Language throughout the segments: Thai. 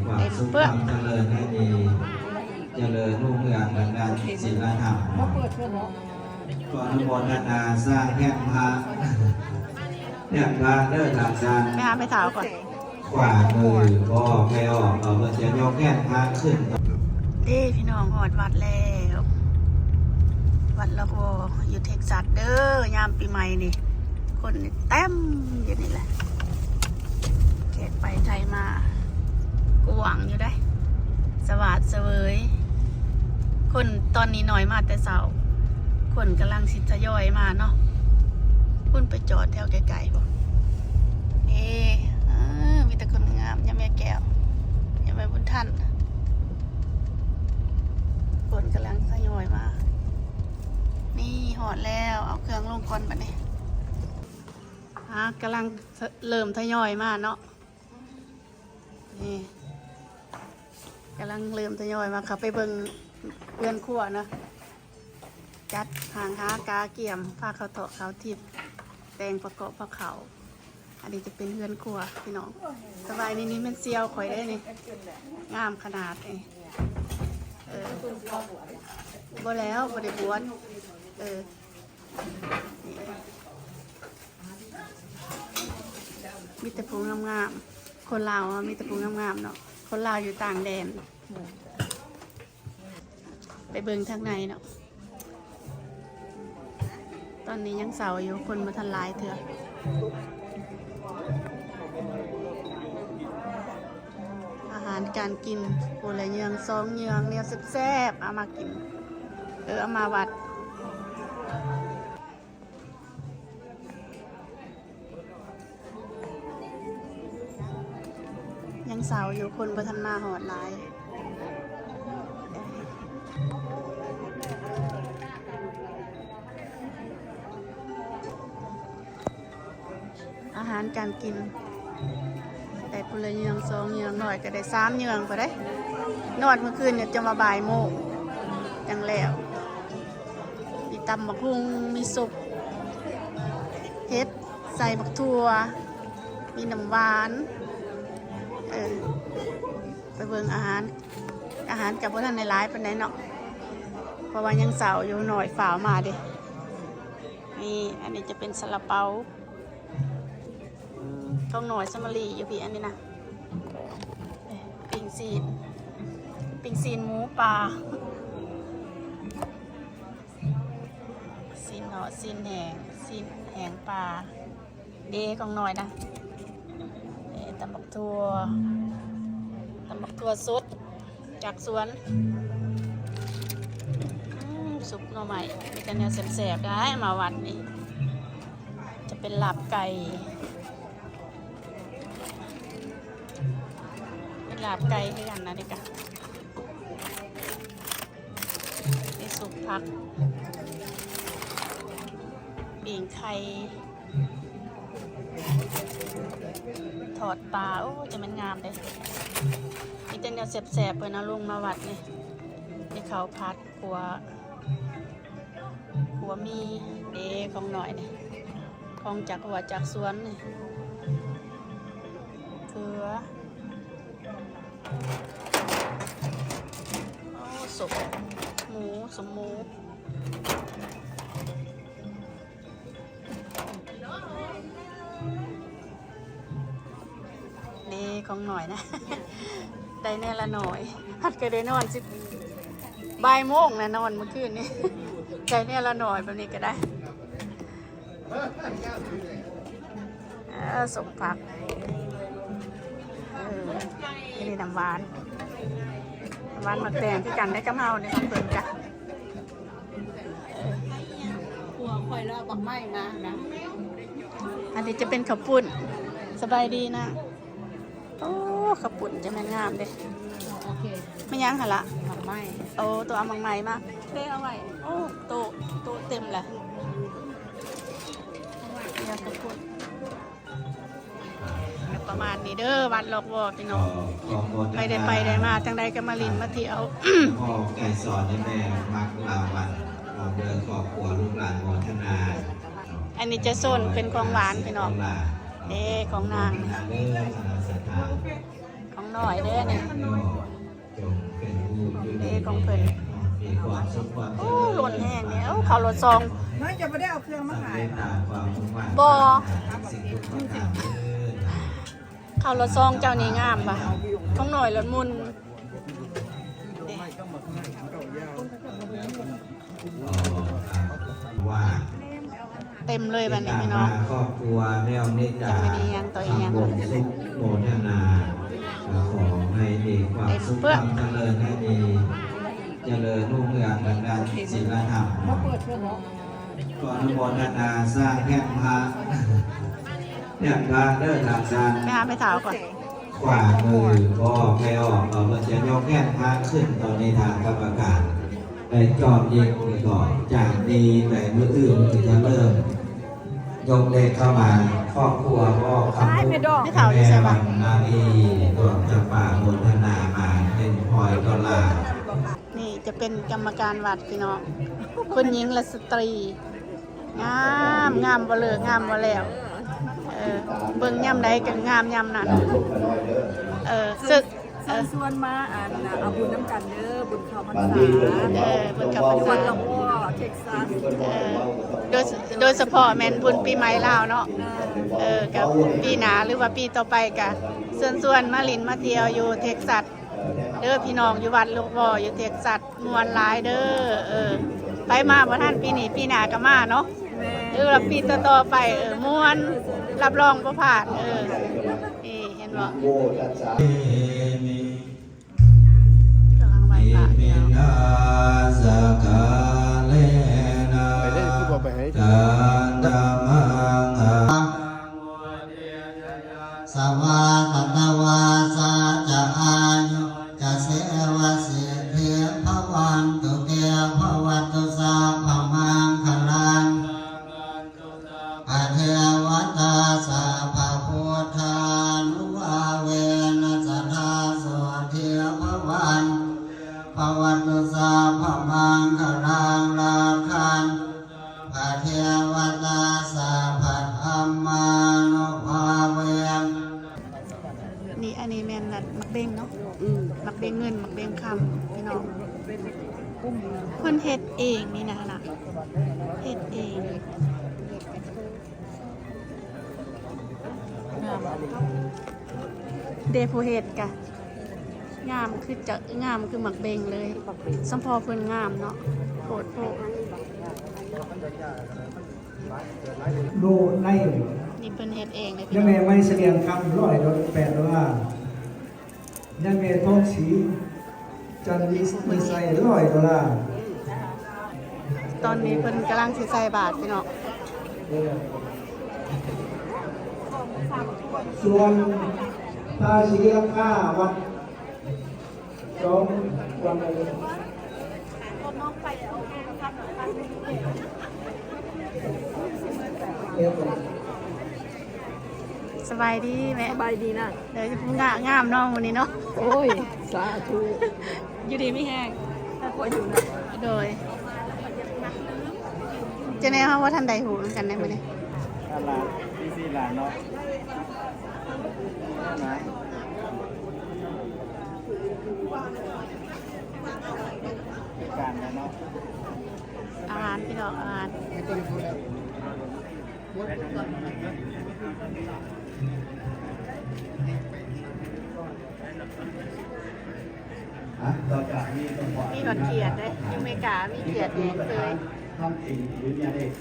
ความสุขความเจริญให้ดีเจริญรุ่งเรืองทางด้านศีลธรรมขออนุโมทนาสร้างแท่นพระแท่นพระเลิศทางการ ไปหาไปถาวก่อน ขวามือก็ไม่ออกเราจะยกแท่นพระขึ้นพี่น้องหอดวัดแล้ววัดละโวอยู่เท็กซัสเด้อยามปีใหม่นี่คนเต็มอยู่นี่แหละแขกไปไทยมากวางอยู่ได้สวัสดิ์เสวยคนตอนนี้น้อยมาแต่เสาคนกำลังสิทยอยมาเนาะคุณไปจอดแถวไกลๆบ่มีแต่คนงามยามแม่แก้วยามแม่บุญท่านคนกำลังทยอยมานี่หอดแล้วเอาเครื่องลงก่อนบัดนี้กำลังเริ่มทยอยมาเนาะนี่กำลังเริ่มทยอยมาขับไปเบิ่งเรือนครัวนะจัดหางหากาเกี่ยมผ้าเขาวเถาะเขาวทิพย์แตงประกอบผ้าเขาอันนี้จะเป็นเรือนครัวพี่น้องสบายนี่มันเซียวข่อยได้นี่งามขนาดนี่บ่แล้วบ่ได้บวชมีแต่ผู้งามๆคนลาวมีแต่ผู้งามๆเนาะคนลาวอยู่ต่างแดนไปเบิ่งทางในเนาะตอนนี้ยังเสาอยู่คนมาทันหลายเถอะอาหารการกินโอละเยืองซองเยืองเนี่ยแซ่บๆเอามากินเอามาวัดยังเสาอยู่คนมาทันมาหอดหลายอาหารการกินแต่พลเยืองสองเยืองหน่อยก็ได้3เยืองไปได้นอนเมื่อคืนเนี่ยจะมาบ่ายโมงจังแล้วมีตำบักหุ่งมีสุกเฮ็ดใส่บักทั่วมีน้ำหวานไปเบิ่งอาหารกับพวกท่านในร้ายเป็นไหนเนาะเพราะว่ายังเสาอยู่หน่อยฝ่ามาดินี่อันนี้จะเป็นซาลาเปาต้องหน่อยสมารีอยู่พี่อันนี้นะปิงซีนหมูปลาซีนเหาะซีนแห้งปลาเดของหน่อยนะตำบักทั่วสดจากสวนซุปหน่อไม้มีแต่เนื้อแสบๆได้มาวัดนี่จะเป็นลาบไก่ลาบไก่ให้กันนะเด็กอะนี่สุกผักปิ่งไข่ทอดปลาโอ้จะมันงามเลยนี่เต้นเนี่ยแสบๆเลยนะลุงมาวัดนี่นี่เขาพัดขัวมีเดของหน่อยนี่ของจากหัวจากสวนนี่เกลือสมหมูนี่ของหน่อยนะ ได้แน่ละหน่อยหัดก็ได้นอนบ่ายโมงนะนอนเมื่อคืนนี้ ได้แน่ละหน่อยแบบนี้ก็ได้สมผักนี่น้ำหวานหมักแดงที่กันได้กะเพราเนี่ยเปิดกันหัวคอยแล้วบักไม้นะอันนี้จะเป็นข้าวปุ้นสบายดีนะโอ้ข้าวปุ้นจะแม่งามเลยไม่ยั้งหรอละบักไม้โอ้ตัวเอาบักไม้มาเท่เอาไว้โอ้โตเต็มเลยเนี่ยข้าวปุ้นประมาณนี้เด้อวัดหลอกวอพี่น้องไปได้มาจังใดก็มาลินมาเที่ยวพ่อไก่สอนให้แม่มักลาวันของเดินครอบครัวลูกหลานโมทนาอันนี้จะโซนเป็นของหวานพี่น้องของนางของ หน่อยเด้อนี่ จงเป็นผู้อยู่ดี ของเพิ่น มีความสุขความเจ โอ้ ริญ หล่นแห้งเนี่ยเขารถซอง น้อยจะไม่ได้เอาเครื่องมา สำ ขาย เร็จตามความมุ่งมั่น บ่ สิ่งทุกประการเด้อ เขารถซองเจ้านี่งามปะท้องหน่อยรถมุน ว่า เต็มเลยบัดนี้ การ พี่น้อ มาง ครอบครัวแนวเนตา จะไม่ได้ยังต่ออีกยัง ทำบุญสุขโมทนาขอให้มีความสุขความเจริญให้มีเจริญรุ่งเรืองดังนั้นศีลธรรมขออนุโมทนาสร้างแท่นพระแท่นพระเด้อทางการ ไปหาไปถาวก่อน ขวามือก็ไม่ออกเราจะยกแท่นพระขึ้นตอนในทางกรรมการได้จอมยิงไปก่อนจากนี้ในมืออื่นจะเริ่มยกเด็กเข้ามาครอบครัวก็คำพูด ไม่ถาวอยู่ใช่ปะ นาลีดวงจำปาโมทนามาเป็นพลอยดอลลาร์ นี่จะเป็นกรรมการวัดพี่น้องคุณหญิงและสตรี งามงามบ่เลิกงามบ่แล้วเบิ่งย่ำใดกันงามย่ำนั้นศึก ส่วนมาเอาบุญน้ำกันเด้อบุญเข้าพรรษา เบิ่งกับ จั ภาง หวั ษา ดละอ้อเท็กซัส โดยเฉพาะแม่นบุญปีใหม่ลาวเนาะกับปีหน้าหรือว่าปีต่อไปกะส่วนมาลินมาเที่ยวอยู่เท็กซัสเด้อพี่น้องอยู่วัดลูกบ่ออยู่เท็กซัสมวนหลายเด้อไปมาบ่ทันปีนี้ปีหน้าก็มาเนาะหรือว่าปีต่อๆไปม่วนรับรองบ่พลาดนี่เห็นบ่กำลังไหว้พระพี่น้อง นาสกาเลนะ ไปได้คือบอกไปให้ กาดามังหาสวาคตวาสาจะอายุจะเสวะสิทธิภวันตุเตภวัตุสาภมังคลังอเทวตาสาภพุทธานุภาเวนะสัทธาสวัสดีภวันภวัตุสาภมังคลังราคันอเทวตาสาภธัมมานุภาเว นี่อันนี้แม่นนัดมักเด้งเนาะมักเด้งเงินมักเด้งคำพี่น้องเพิ่นเฮ็ดเองนี่นะเฮ็ดเองเดผู้เฮ็ดกะงามคือจะงามคือหมักเบงเลยสัมพอเพิ่นงามเนาะโปรดโปรด ดูใน นี่เพิ่นเฮ็ดเองเลยพี่ ยัง น้ ไง อง ไม่เสลียงคำ$108ยังไงทองสีจันดีไม่ใส่$100 ตอนนี้เพิ่นกำลังสิใส่บาทพี่น้อง ส่วนภาษีราคาวัด2วันเลยสบายดีแม่ สบายดีนะ เดี๋ยวจะพูดงามเนาะวันนี้เนาะ โอ้ยสาธุ อยู่ดีไม่แห้ง ก็อยู่นะ โดยจะแน่ว่าท่านใดหูกันได้ไหมเนี่ย ลานที่สี่ลานเนาะนะ การนะเนาะ อาหารพี่น้องอาหาร ต่อจากนี้ต้องบอก มีหนอนเขียดได้อยูอเมริกามีเขียดแดงเลย ทำสิ่งหรือเนี่ยเด็ก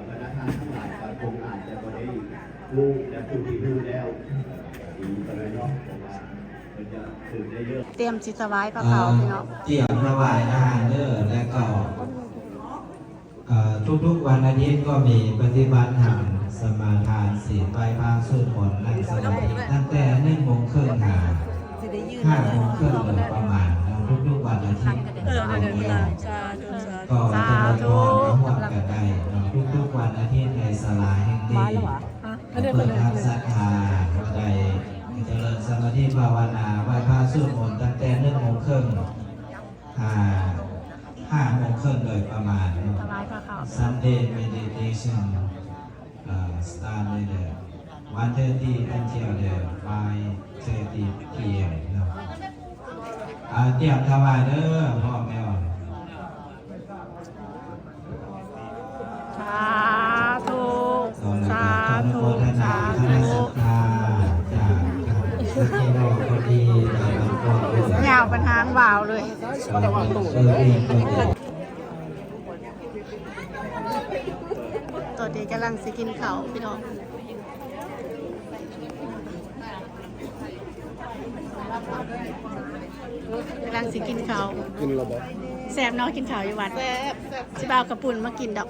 พนักงานทั้งหลายก็คงอาจจะไม่ได้รู้และผู้ที่รู้แล้วดีไปเลยเนาะเพราะว่ามันจะสืบได้เยอะ เตรียมสิถวายพระเขาพี่น้อง เตรียมถวายอาหารเด้อและก็ทุกๆวันอาทิตย์ก็มีปฏิบัติธรรมสมาทานศีลไหว้พระสวดมนต์นั่งสมาธิตั้งแต่1 โมงครึ่งหา จะได้ยืน 5 โมงครึ่งโดยประมาณทุกๆวันอาทิตย์ก็จะมาทอดมาห่วมกันได้ทุกๆวันอาทิตย์ในศาลาแห่งนี้เปิดทางศรัทธาได้เจริญสมาธิภาวนาไหว้พระสวดมนต์ตั้งแต่1 โมงครึ่ง5 โมงครึ่งโดยประมาณ ถวายพระเขา Sunday meditation start with the 1:30 until the 5:30 p.m. เนาะเตรียมถวายเด้อพ่อแม่ สาธุ สา สา ธุ ธุ สา สา ธุ ธุ จากที่เราคนดีเราก็ ยาวเป็นหางบ่าวเลย ตอนนี้กำลังสิกินข้าวพี่น้องกำลังสิกินข้าว กินระบบ แซ่บเนาะกินข้าวอยู่วัดสิบ่าวกระปุ่นมากินดอก